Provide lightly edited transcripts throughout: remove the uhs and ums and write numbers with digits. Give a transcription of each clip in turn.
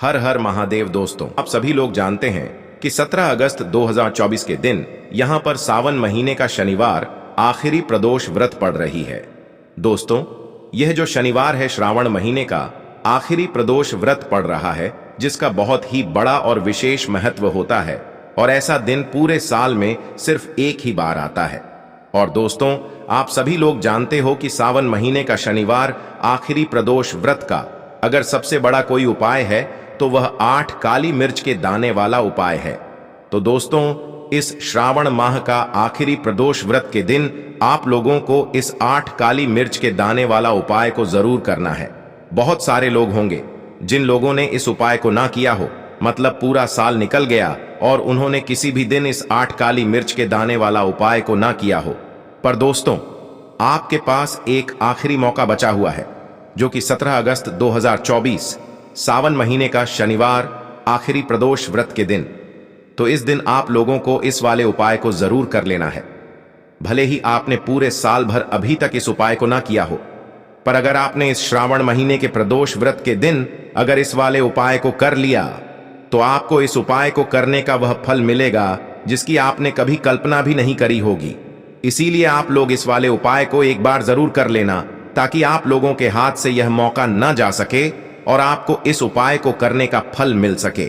हर हर महादेव। दोस्तों, आप सभी लोग जानते हैं कि 17 अगस्त 2024 के दिन यहां पर सावन महीने का शनिवार आखिरी प्रदोष व्रत पड़ रही है। दोस्तों, यह जो शनिवार है श्रावण महीने का आखिरी प्रदोष व्रत पड़ रहा है, जिसका बहुत ही बड़ा और विशेष महत्व होता है और ऐसा दिन पूरे साल में सिर्फ एक ही बार आता है। और दोस्तों, आप सभी लोग जानते हो कि सावन महीने का शनिवार आखिरी प्रदोष व्रत का अगर सबसे बड़ा कोई उपाय है तो वह 8 काली मिर्च के दाने वाला उपाय है। तो दोस्तों, इस श्रावण माह का आखिरी प्रदोष व्रत के दिन आप लोगों को इस 8 काली मिर्च के दाने वाला उपाय को जरूर करना है। बहुत सारे लोग होंगे जिन लोगों ने इस उपाय को ना किया हो, मतलब पूरा साल निकल गया और उन्होंने किसी भी दिन इस 8 काली मिर्च के दाने वाला उपाय को ना किया हो। पर दोस्तों, आपके पास एक आखिरी मौका बचा हुआ है, जो कि 17 अगस्त 2024 सावन महीने का शनिवार आखिरी प्रदोष व्रत के दिन। तो इस दिन आप लोगों को इस वाले उपाय को जरूर कर लेना है। भले ही आपने पूरे साल भर अभी तक इस उपाय को ना किया हो, पर अगर आपने इस श्रावण महीने के प्रदोष व्रत के दिन अगर इस वाले उपाय को कर लिया तो आपको इस उपाय को करने का वह फल मिलेगा जिसकी आपने कभी कल्पना भी नहीं करी होगी। इसीलिए आप लोग इस वाले उपाय को एक बार जरूर कर लेना, ताकि आप लोगों के हाथ से यह मौका न जा सके और आपको इस उपाय को करने का फल मिल सके।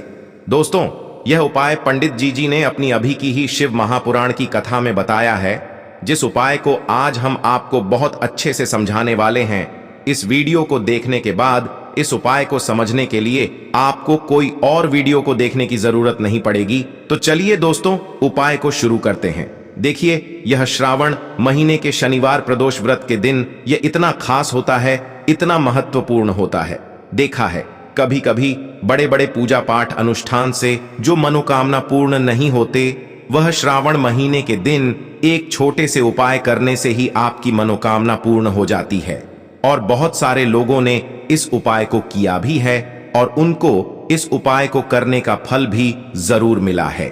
दोस्तों, यह उपाय पंडित जी ने अपनी अभी की ही शिव महापुराण की कथा में बताया है, जिस उपाय को आज हम आपको बहुत अच्छे से समझाने वाले हैं। इस वीडियो को देखने के बाद इस उपाय को समझने के लिए आपको कोई और वीडियो को देखने की जरूरत नहीं पड़ेगी। तो चलिए दोस्तों, उपाय को शुरू करते हैं। देखिए, यह श्रावण महीने के शनिवार प्रदोष व्रत के दिन यह इतना खास होता है, इतना महत्वपूर्ण होता है। देखा है, कभी कभी बड़े बड़े पूजा पाठ अनुष्ठान से जो मनोकामना पूर्ण नहीं होते, वह श्रावण महीने के दिन एक छोटे से उपाय करने से ही आपकी मनोकामना पूर्ण हो जाती है। और बहुत सारे लोगों ने इस उपाय को किया भी है और उनको इस उपाय को करने का फल भी जरूर मिला है।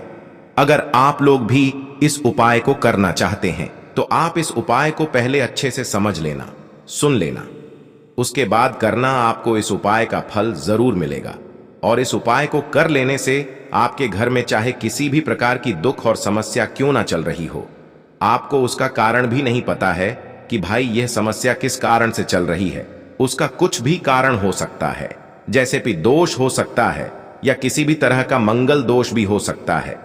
अगर आप लोग भी इस उपाय को करना चाहते हैं तो आप इस उपाय को पहले अच्छे से समझ लेना, सुन लेना, उसके बाद करना। आपको इस उपाय का फल जरूर मिलेगा। और इस उपाय को कर लेने से आपके घर में चाहे किसी भी प्रकार की दुख और समस्या क्यों ना चल रही हो, आपको उसका कारण भी नहीं पता है कि भाई यह समस्या किस कारण से चल रही है, उसका कुछ भी कारण हो सकता है, जैसे कि दोष हो सकता है या किसी भी तरह का मंगल दोष भी हो सकता है।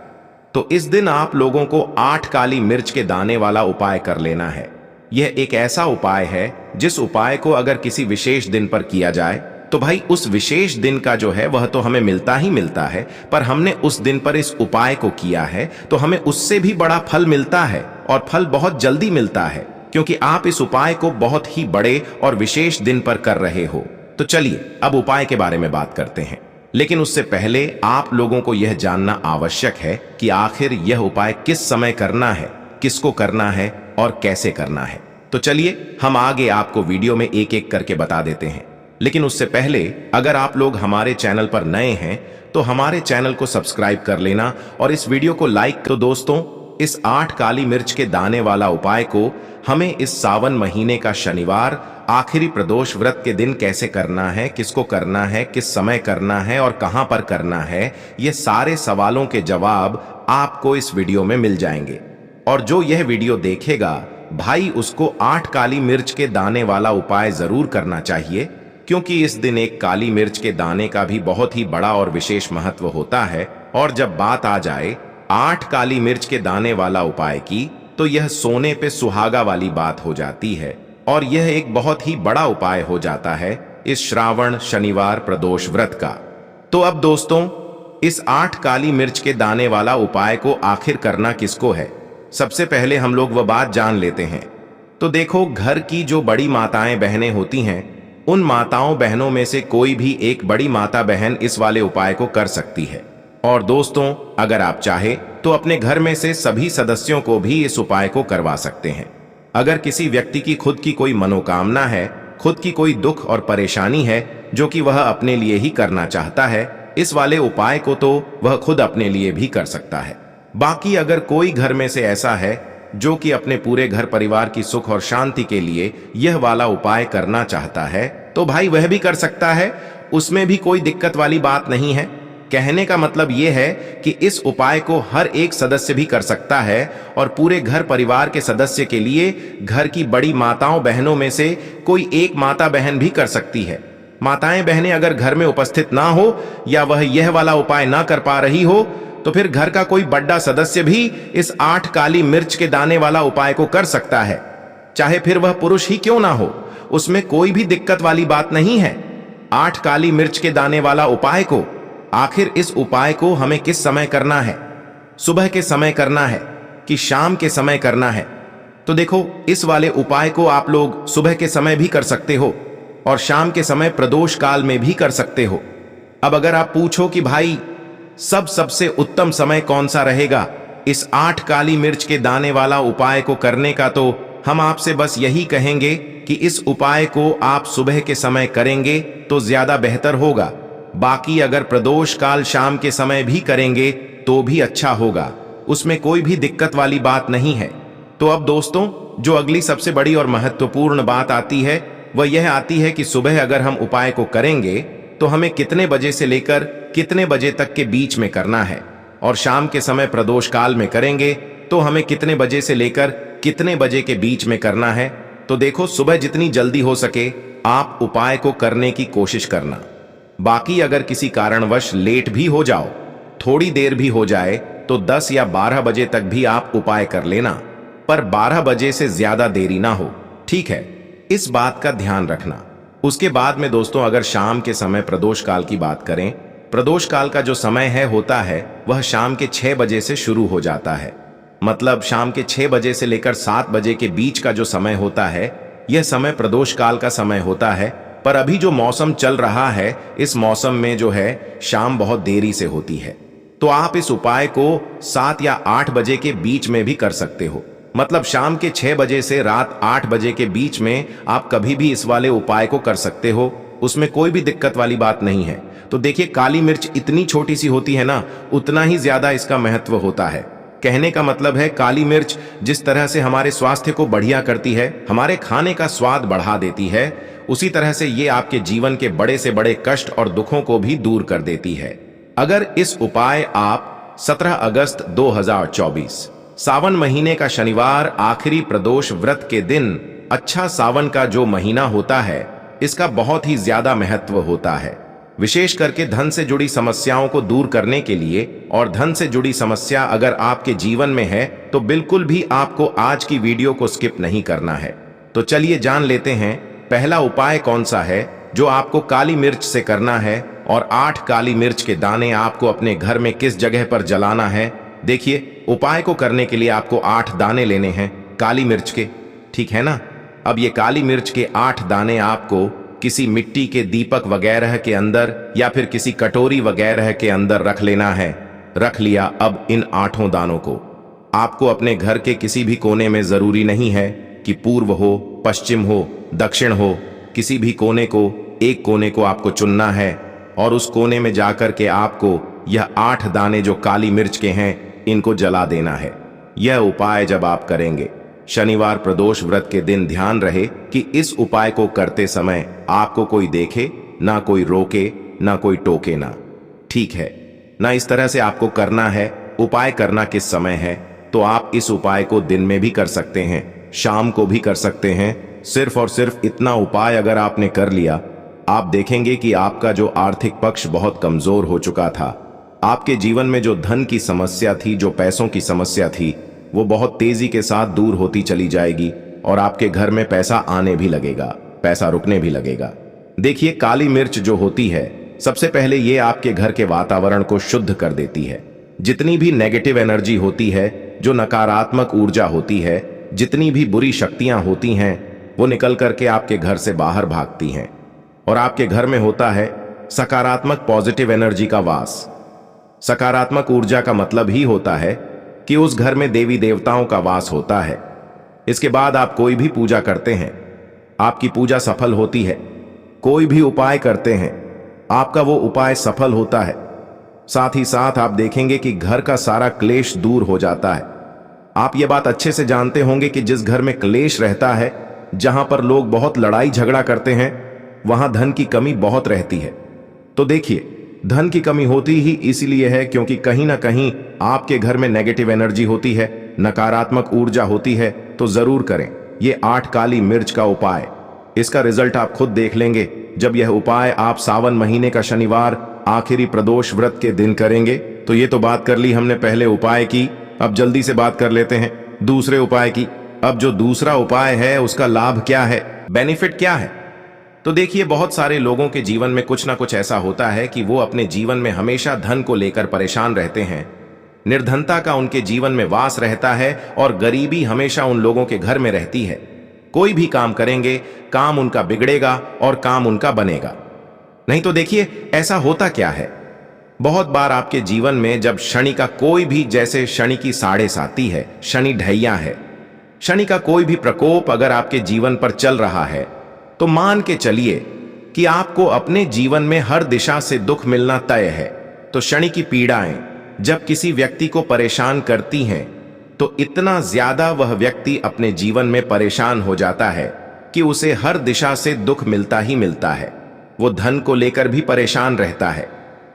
तो इस दिन आप लोगों को 8 काली मिर्च के दाने वाला उपाय कर लेना है। यह एक ऐसा उपाय है जिस उपाय को अगर किसी विशेष दिन पर किया जाए तो भाई उस विशेष दिन का जो है वह तो हमें मिलता ही मिलता है, पर हमने उस दिन पर इस उपाय को किया है तो हमें उससे भी बड़ा फल मिलता है और फल बहुत जल्दी मिलता है, क्योंकि आप इस उपाय को बहुत ही बड़े और विशेष दिन पर कर रहे हो। तो चलिए अब उपाय के बारे में बात करते हैं, लेकिन उससे पहले आप लोगों को यह जानना आवश्यक है कि आखिर यह उपाय किस समय करना है, किसको करना है और कैसे करना है। तो चलिए हम आगे आपको वीडियो में एक एक करके बता देते हैं। लेकिन उससे पहले अगर आप लोग हमारे चैनल पर नए हैं तो हमारे चैनल को सब्सक्राइब कर लेना और इस वीडियो को लाइक। तो दोस्तों, इस 8 काली मिर्च के दाने वाला उपाय को हमें इस सावन महीने का शनिवार आखिरी प्रदोष व्रत के दिन कैसे करना है, किसको करना है, किस समय करना है और कहां पर करना है, ये सारे सवालों के जवाब आपको इस वीडियो में मिल जाएंगे। और जो यह वीडियो देखेगा भाई, उसको 8 काली मिर्च के दाने वाला उपाय जरूर करना चाहिए, क्योंकि इस दिन एक काली मिर्च के दाने का भी बहुत ही बड़ा और विशेष महत्व होता है। और जब बात आ जाए 8 काली मिर्च के दाने वाला उपाय की, तो यह सोने पे सुहागा वाली बात हो जाती है और यह एक बहुत ही बड़ा उपाय हो जाता है इस श्रावण शनिवार प्रदोष व्रत का। तो अब दोस्तों, इस 8 काली मिर्च के दाने वाला उपाय को आखिर करना किसको है, सबसे पहले हम लोग वह बात जान लेते हैं। तो देखो, घर की जो बड़ी माताएं बहनें होती हैं, उन माताओं बहनों में से कोई भी एक बड़ी माता बहन इस वाले उपाय को कर सकती है। और दोस्तों, अगर आप चाहे तो अपने घर में से सभी सदस्यों को भी इस उपाय को करवा सकते हैं। अगर किसी व्यक्ति की खुद की कोई मनोकामना है, खुद की कोई दुख और परेशानी है जो कि वह अपने लिए ही करना चाहता है, इस वाले उपाय को तो वह खुद अपने लिए भी कर सकता है। बाकी अगर कोई घर में से ऐसा है जो कि अपने पूरे घर परिवार की सुख और शांति के लिए यह वाला उपाय करना चाहता है, तो भाई वह भी कर सकता है। उसमें भी कोई दिक्कत वाली बात नहीं है। कहने का मतलब यह है कि इस उपाय को हर एक सदस्य भी कर सकता है और पूरे घर परिवार के सदस्य के लिए घर की बड़ी माताओं बहनों में से कोई एक माता बहन भी कर सकती है। माताएं बहनें अगर घर में उपस्थित ना हो या वह यह वाला उपाय ना कर पा रही हो तो फिर घर का कोई बड़ा सदस्य भी इस 8 काली मिर्च के दाने वाला उपाय को कर सकता है, चाहे फिर वह पुरुष ही क्यों ना हो। उसमें कोई भी दिक्कत वाली बात नहीं है। 8 काली मिर्च के दाने वाला उपाय को आखिर इस उपाय को हमें किस समय करना है? सुबह के समय करना है कि शाम के समय करना है? तो देखो, इस वाले उपाय को आप लोग सुबह के समय भी कर सकते हो और शाम के समय प्रदोष काल में भी कर सकते हो। अब अगर आप पूछो कि भाई सबसे उत्तम समय कौन सा रहेगा इस 8 काली मिर्च के दाने वाला उपाय को करने का, तो हम आपसे बस यही कहेंगे कि इस उपाय को आप सुबह के समय करेंगे तो ज्यादा बेहतर होगा। बाकी अगर प्रदोष काल शाम के समय भी करेंगे तो भी अच्छा होगा, उसमें कोई भी दिक्कत वाली बात नहीं है। तो अब दोस्तों, जो अगली सबसे बड़ी और महत्वपूर्ण बात आती है वह यह आती है कि सुबह अगर हम उपाय को करेंगे तो हमें कितने बजे से लेकर कितने बजे तक के बीच में करना है, और शाम के समय प्रदोष काल में करेंगे तो हमें कितने बजे से लेकर कितने बजे के बीच में करना है। तो देखो, सुबह जितनी जल्दी हो सके आप उपाय को करने की कोशिश करना। बाकी अगर किसी कारणवश लेट भी हो जाओ, थोड़ी देर भी हो जाए, तो 10 या 12 बजे तक भी आप उपाय कर लेना, पर 12 बजे से ज्यादा देरी ना हो, ठीक है? इस बात का ध्यान रखना। उसके बाद में दोस्तों, अगर शाम के समय प्रदोष काल की बात करें, प्रदोष काल का जो समय है होता है वह शाम के 6 बजे से शुरू हो जाता है। मतलब शाम के 6 बजे से लेकर 7 बजे के बीच का जो समय होता है यह समय प्रदोष काल का समय होता है। पर अभी जो मौसम चल रहा है, इस मौसम में जो है शाम बहुत देरी से होती है, तो आप इस उपाय को 7 या 8 बजे के बीच में भी कर सकते हो। मतलब शाम के 6 बजे से रात 8 बजे के बीच में आप कभी भी इस वाले उपाय को कर सकते हो, उसमें कोई भी दिक्कत वाली बात नहीं है। तो देखिए, काली मिर्च इतनी छोटी सी होती है ना, उतना ही ज्यादा इसका महत्व होता है। कहने का मतलब है, काली मिर्च जिस तरह से हमारे स्वास्थ्य को बढ़िया करती है, हमारे खाने का स्वाद बढ़ा देती है, उसी तरह से ये आपके जीवन के बड़े से बड़े कष्ट और दुखों को भी दूर कर देती है। अगर इस उपाय आप 17 अगस्त 2024 सावन महीने का शनिवार आखिरी प्रदोष व्रत के दिन, अच्छा सावन का जो महीना होता है, इसका बहुत ही ज्यादा महत्व होता है, विशेष करके धन से जुड़ी समस्याओं को दूर करने के लिए। और धन से जुड़ी समस्या अगर आपके जीवन में है तो बिल्कुल भी आपको आज की वीडियो को स्किप नहीं करना है। तो चलिए जान लेते हैं पहला उपाय कौन सा है जो आपको काली मिर्च से करना है, और 8 काली मिर्च के दाने आपको अपने घर में किस जगह पर जलाना है। देखिए, उपाय को करने के लिए आपको 8 दाने लेने हैं काली मिर्च के, ठीक है ना? अब ये काली मिर्च के 8 दाने आपको किसी मिट्टी के दीपक वगैरह के अंदर या फिर किसी कटोरी वगैरह के अंदर रख लेना है। रख लिया। अब इन 8 दानों को आपको अपने घर के किसी भी कोने में, जरूरी नहीं है कि पूर्व हो, पश्चिम हो, दक्षिण हो, किसी भी कोने को, एक कोने को आपको चुनना है और उस कोने में जाकर के आपको यह 8 दाने जो काली मिर्च के हैं इनको जला देना है। यह उपाय जब आप करेंगे शनिवार प्रदोष व्रत के दिन, ध्यान रहे कि इस उपाय को करते समय आपको कोई देखे ना, कोई रोके ना, कोई टोके ना, ठीक है ना? इस तरह से आपको करना है। उपाय करना किस समय है, तो आप इस उपाय को दिन में भी कर सकते हैं, शाम को भी कर सकते हैं। सिर्फ और सिर्फ इतना उपाय अगर आपने कर लिया, आप देखेंगे कि आपका जो आर्थिक पक्ष बहुत कमजोर हो चुका था, आपके जीवन में जो धन की समस्या थी, जो पैसों की समस्या थी, वो बहुत तेजी के साथ दूर होती चली जाएगी और आपके घर में पैसा आने भी लगेगा, पैसा रुकने भी लगेगा। देखिए, काली मिर्च जो होती है, सबसे पहले ये आपके घर के वातावरण को शुद्ध कर देती है। जितनी भी नेगेटिव एनर्जी होती है, जो नकारात्मक ऊर्जा होती है, जितनी भी बुरी शक्तियां होती हैं, वो निकल करके आपके घर से बाहर भागती हैं और आपके घर में होता है सकारात्मक पॉजिटिव एनर्जी का वास। सकारात्मक ऊर्जा का मतलब ही होता है कि उस घर में देवी देवताओं का वास होता है। इसके बाद आप कोई भी पूजा करते हैं, आपकी पूजा सफल होती है। कोई भी उपाय करते हैं, आपका वो उपाय सफल होता है। साथ ही साथ आप देखेंगे कि घर का सारा क्लेश दूर हो जाता है। आप ये बात अच्छे से जानते होंगे कि जिस घर में क्लेश रहता है, जहां पर लोग बहुत लड़ाई झगड़ा करते हैं, वहां धन की कमी बहुत रहती है। तो देखिए, धन की कमी होती ही इसीलिए है क्योंकि कहीं ना कहीं आपके घर में नेगेटिव एनर्जी होती है, नकारात्मक ऊर्जा होती है। तो जरूर करें ये 8 काली मिर्च का उपाय। इसका रिजल्ट आप खुद देख लेंगे जब यह उपाय आप सावन महीने का शनिवार आखिरी प्रदोष व्रत के दिन करेंगे। तो ये तो बात कर ली हमने पहले उपाय की, अब जल्दी से बात कर लेते हैं दूसरे उपाय की। अब जो दूसरा उपाय है उसका लाभ क्या है, बेनिफिट क्या है? तो देखिए, बहुत सारे लोगों के जीवन में कुछ ना कुछ ऐसा होता है कि वो अपने जीवन में हमेशा धन को लेकर परेशान रहते हैं। निर्धनता का उनके जीवन में वास रहता है और गरीबी हमेशा उन लोगों के घर में रहती है। कोई भी काम करेंगे, काम उनका बिगड़ेगा और काम उनका बनेगा नहीं। तो देखिए, ऐसा होता क्या है, बहुत बार आपके जीवन में जब शनि का कोई भी, जैसे शनि की 7.5 आती है, शनि ढैया है, शनि का कोई भी प्रकोप अगर आपके जीवन पर चल रहा है तो मान के चलिए कि आपको अपने जीवन में हर दिशा से दुख मिलना तय है। तो शनि की पीड़ाएं जब किसी व्यक्ति को परेशान करती हैं तो इतना ज्यादा वह व्यक्ति अपने जीवन में परेशान हो जाता है कि उसे हर दिशा से दुख मिलता ही मिलता है। वो धन को लेकर भी परेशान रहता है,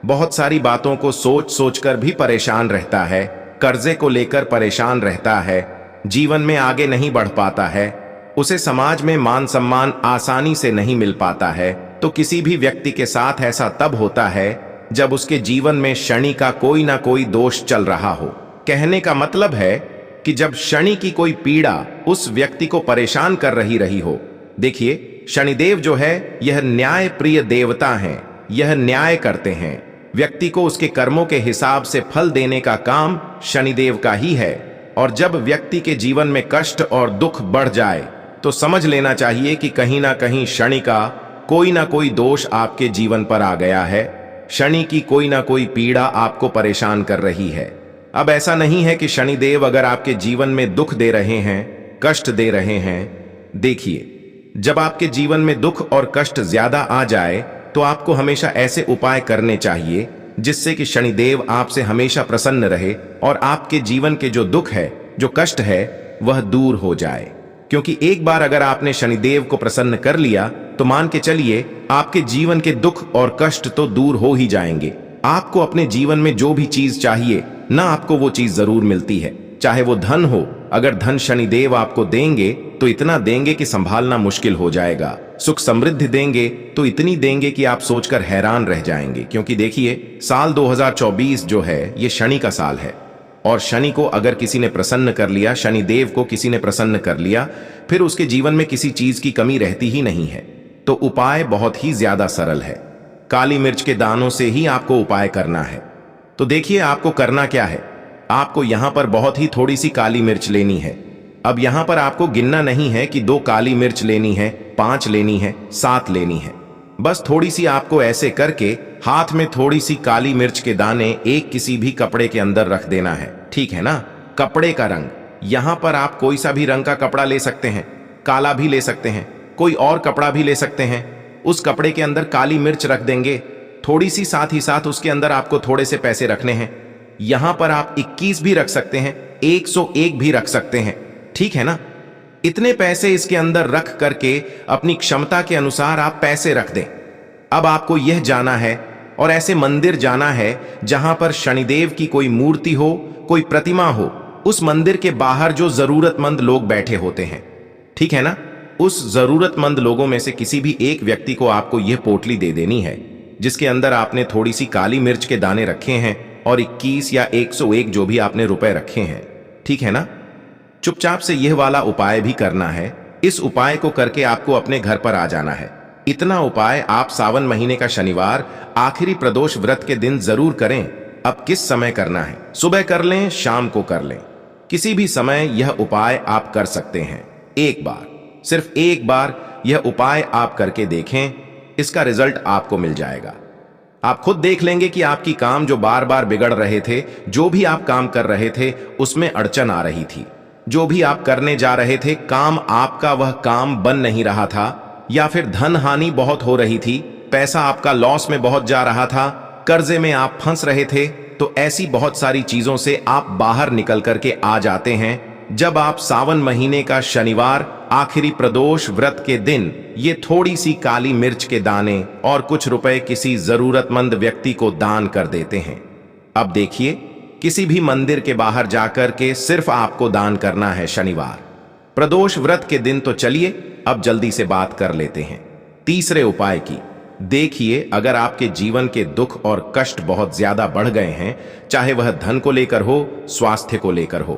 बहुत सारी बातों को सोच सोच कर भी परेशान रहता है, कर्जे को लेकर परेशान रहता है, जीवन में आगे नहीं बढ़ पाता है, उसे समाज में मान सम्मान आसानी से नहीं मिल पाता है। तो किसी भी व्यक्ति के साथ ऐसा तब होता है जब उसके जीवन में शनि का कोई ना कोई दोष चल रहा हो। कहने का मतलब है कि जब शनि की कोई पीड़ा उस व्यक्ति को परेशान कर रही हो। देखिए, शनिदेव जो है यह न्याय प्रिय देवता हैं, यह न्याय करते हैं। व्यक्ति को उसके कर्मों के हिसाब से फल देने का काम शनिदेव का ही है। और जब व्यक्ति के जीवन में कष्ट और दुख बढ़ जाए तो समझ लेना चाहिए कि कहीं ना कहीं शनि का कोई ना कोई दोष आपके जीवन पर आ गया है। शनि की कोई ना कोई पीड़ा आपको परेशान कर रही है। अब ऐसा नहीं है कि शनिदेव अगर आपके जीवन में दुख दे रहे हैं, कष्ट दे रहे हैं। देखिए, जब आपके जीवन में दुख और कष्ट ज्यादा आ जाए तो आपको हमेशा ऐसे उपाय करने चाहिए जिससे कि शनिदेव आपसे हमेशा प्रसन्न रहे और आपके जीवन के जो दुख है, जो कष्ट है, वह दूर हो जाए। क्योंकि एक बार अगर आपने शनिदेव को प्रसन्न कर लिया तो मान के चलिए आपके जीवन के दुख और कष्ट तो दूर हो ही जाएंगे। आपको अपने जीवन में जो भी चीज चाहिए ना, आपको वो चीज जरूर मिलती है। चाहे वो धन हो, अगर धन शनिदेव आपको देंगे तो इतना देंगे कि संभालना मुश्किल हो जाएगा। सुख समृद्धि देंगे तो इतनी देंगे कि आप सोचकर हैरान रह जाएंगे। क्योंकि देखिए, साल 2024 जो है ये शनि का साल है और शनि को अगर किसी ने प्रसन्न कर लिया, शनिदेव को किसी ने प्रसन्न कर लिया, फिर उसके जीवन में किसी चीज की कमी रहती ही नहीं है। तो उपाय बहुत ही ज्यादा सरल है, काली मिर्च के दानों से ही आपको उपाय करना है। तो देखिए, आपको करना क्या है, आपको यहां पर बहुत ही थोड़ी सी काली मिर्च लेनी है। अब यहां पर आपको गिनना नहीं है कि 2 काली मिर्च लेनी है, 5 लेनी है, 7 लेनी है। बस थोड़ी सी आपको ऐसे करके हाथ में थोड़ी सी काली मिर्च के दाने एक किसी भी कपड़े के अंदर रख देना है, ठीक है ना। कपड़े का रंग, यहां पर आप कोई सा भी रंग का कपड़ा ले सकते हैं, काला भी ले सकते हैं, कोई और कपड़ा भी ले सकते हैं। उस कपड़े के अंदर काली मिर्च रख देंगे थोड़ी सी, साथ ही साथ उसके अंदर आपको थोड़े से पैसे रखने हैं। यहां पर आप 21 भी रख सकते हैं, 101 भी रख सकते हैं, ठीक है ना। इतने पैसे इसके अंदर रख करके अपनी क्षमता के अनुसार आप पैसे रख दें। अब आपको यह जाना है और ऐसे मंदिर जाना है जहां पर शनिदेव की कोई मूर्ति हो, कोई प्रतिमा हो। उस मंदिर के बाहर जो जरूरतमंद लोग बैठे होते हैं, ठीक है ना, उस जरूरतमंद लोगों में से किसी भी एक व्यक्ति को आपको यह पोटली दे देनी है जिसके अंदर आपने थोड़ी सी काली मिर्च के दाने रखे हैं और 21 या 101 जो भी आपने रुपए रखे हैं, ठीक है ना। चुपचाप से यह वाला उपाय भी करना है। इस उपाय को करके आपको अपने घर पर आ जाना है। इतना उपाय आप सावन महीने का शनिवार आखिरी प्रदोष व्रत के दिन जरूर करें। अब किस समय करना है, सुबह कर लें, शाम को कर लें, किसी भी समय यह उपाय आप कर सकते हैं। एक बार, सिर्फ एक बार यह उपाय आप करके देखें, इसका रिजल्ट आपको मिल जाएगा। आप खुद देख लेंगे कि आपकी काम जो बार बार बिगड़ रहे थे, जो भी आप काम कर रहे थे उसमें अड़चन आ रही थी, जो भी आप करने जा रहे थे काम आपका वह काम बन नहीं रहा था, या फिर धन हानि बहुत हो रही थी, पैसा आपका लॉस में बहुत जा रहा था, कर्जे में आप फंस रहे थे। तो ऐसी बहुत सारी चीजों से आप बाहर निकल करके आ जाते हैं जब आप सावन महीने का शनिवार आखिरी प्रदोष व्रत के दिन ये थोड़ी सी काली मिर्च के दाने और कुछ रुपए किसी जरूरतमंद व्यक्ति को दान कर देते हैं। अब देखिए, किसी भी मंदिर के बाहर जाकर के सिर्फ आपको दान करना है शनिवार प्रदोष व्रत के दिन। तो चलिए अब जल्दी से बात कर लेते हैं तीसरे उपाय की। देखिए, अगर आपके जीवन के दुख और कष्ट बहुत ज्यादा बढ़ गए हैं, चाहे वह धन को लेकर हो, स्वास्थ्य को लेकर हो,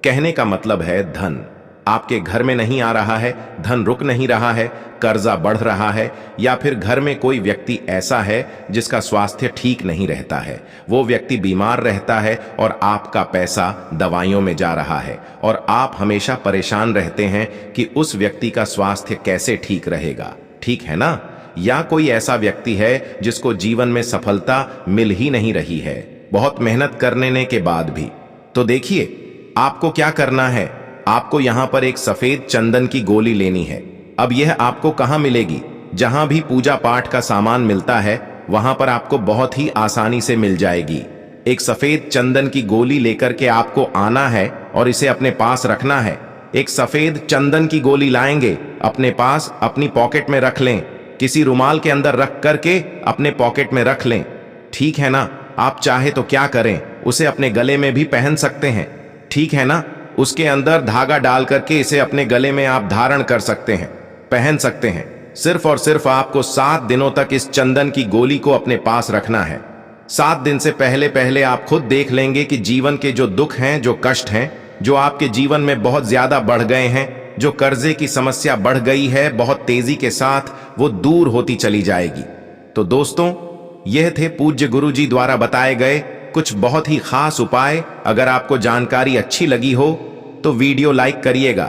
कहने का मतलब है धन आपके घर में नहीं आ रहा है, धन रुक नहीं रहा है, कर्जा बढ़ रहा है, या फिर घर में कोई व्यक्ति ऐसा है जिसका स्वास्थ्य ठीक नहीं रहता है, वो व्यक्ति बीमार रहता है और आपका पैसा दवाइयों में जा रहा है और आप हमेशा परेशान रहते हैं कि उस व्यक्ति का स्वास्थ्य कैसे ठीक रहेगा, ठीक है ना? या कोई ऐसा व्यक्ति है जिसको जीवन में सफलता मिल ही नहीं रही है, बहुत मेहनत करने के बाद भी। तो देखिए, आपको क्या करना है, आपको यहां पर एक सफेद चंदन की गोली लेनी है। अब यह आपको कहां मिलेगी? जहां भी पूजा पाठ का सामान मिलता है वहां पर आपको बहुत ही आसानी से मिल जाएगी। एक सफेद चंदन की गोली लेकर के आपको आना है और इसे अपने पास रखना है। एक सफेद चंदन की गोली लाएंगे, अपने पास अपनी पॉकेट में रख लें, किसी रुमाल के अंदर रख करके अपने पॉकेट में रख लें, ठीक है ना? आप चाहे तो क्या करें, उसे अपने गले में भी पहन सकते हैं, ठीक है ना? उसके अंदर धागा डाल करके इसे अपने गले में आप धारण कर सकते हैं, पहन सकते हैं। सिर्फ और सिर्फ आपको 7 दिनों तक इस चंदन की गोली को अपने पास रखना है। 7 दिन से पहले पहले आप खुद देख लेंगे कि जीवन के जो दुख हैं, जो कष्ट हैं, जो आपके जीवन में बहुत ज्यादा बढ़ गए हैं, जो कर्जे की समस्या बढ़ गई है बहुत तेजी के साथ, वो दूर होती चली जाएगी। तो दोस्तों, यह थे पूज्य गुरु जी द्वारा बताए गए कुछ बहुत ही खास उपाय। अगर आपको जानकारी अच्छी लगी हो तो वीडियो लाइक करिएगा,